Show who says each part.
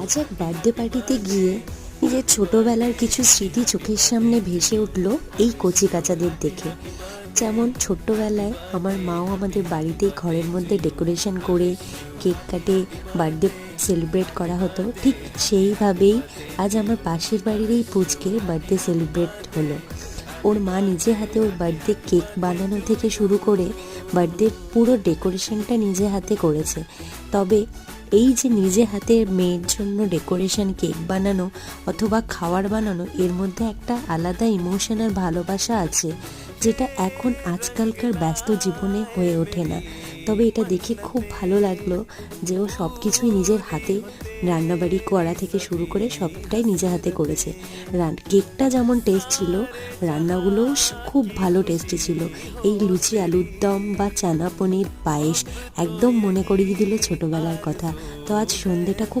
Speaker 1: আজ এক বার্থডে পার্টিতে গিয়ে নিজের ছোটবেলার কিছু স্মৃতি চোখের সামনে ভেসে উঠল এই কচি কাচাদের দেখে। যেমন ছোট্টবেলায় আমার মাও আমাদের বাড়িতেই ঘরের মধ্যে ডেকোরেশন করে কেক কাটে বার্থডে সেলিব্রেট করা হতো, ঠিক সেইভাবেই আজ আমার পাশের বাড়ির এই পুচকে বার্থডে সেলিব্রেট হলো। ওর মা নিজে হাতে ওর বার্থডে কেক বানানো থেকে শুরু করে বার্থডে পুরো ডেকোরেশনটা নিজে হাতে করেছে। তবে এই যে নিজে হাতে মেয়ের জন্য ডেকোরেশন, কেক বানানো অথবা খাবার বানানো, এর মধ্যে একটা আলাদা ইমোশন আর ভালোবাসা আছে, যেটা এখন আজকালকার ব্যস্ত জীবনে হয়ে ওঠে না। তবে এটা দেখে খুব ভালো লাগলো যে ও সব কিছুই নিজের হাতে, রান্নাবাড়ি করা থেকে শুরু করে সবটাই নিজে হাতে করেছে। কেকটা যেমন টেস্ট ছিল, রান্নাগুলোও খুব ভালো টেস্টি ছিল। এই লুচি, আলুর দম বা চানা পনির, পায়েস একদম মনে করিয়ে দিল ছোটোবেলার কথা। তো আজ সন্ধেটা খুব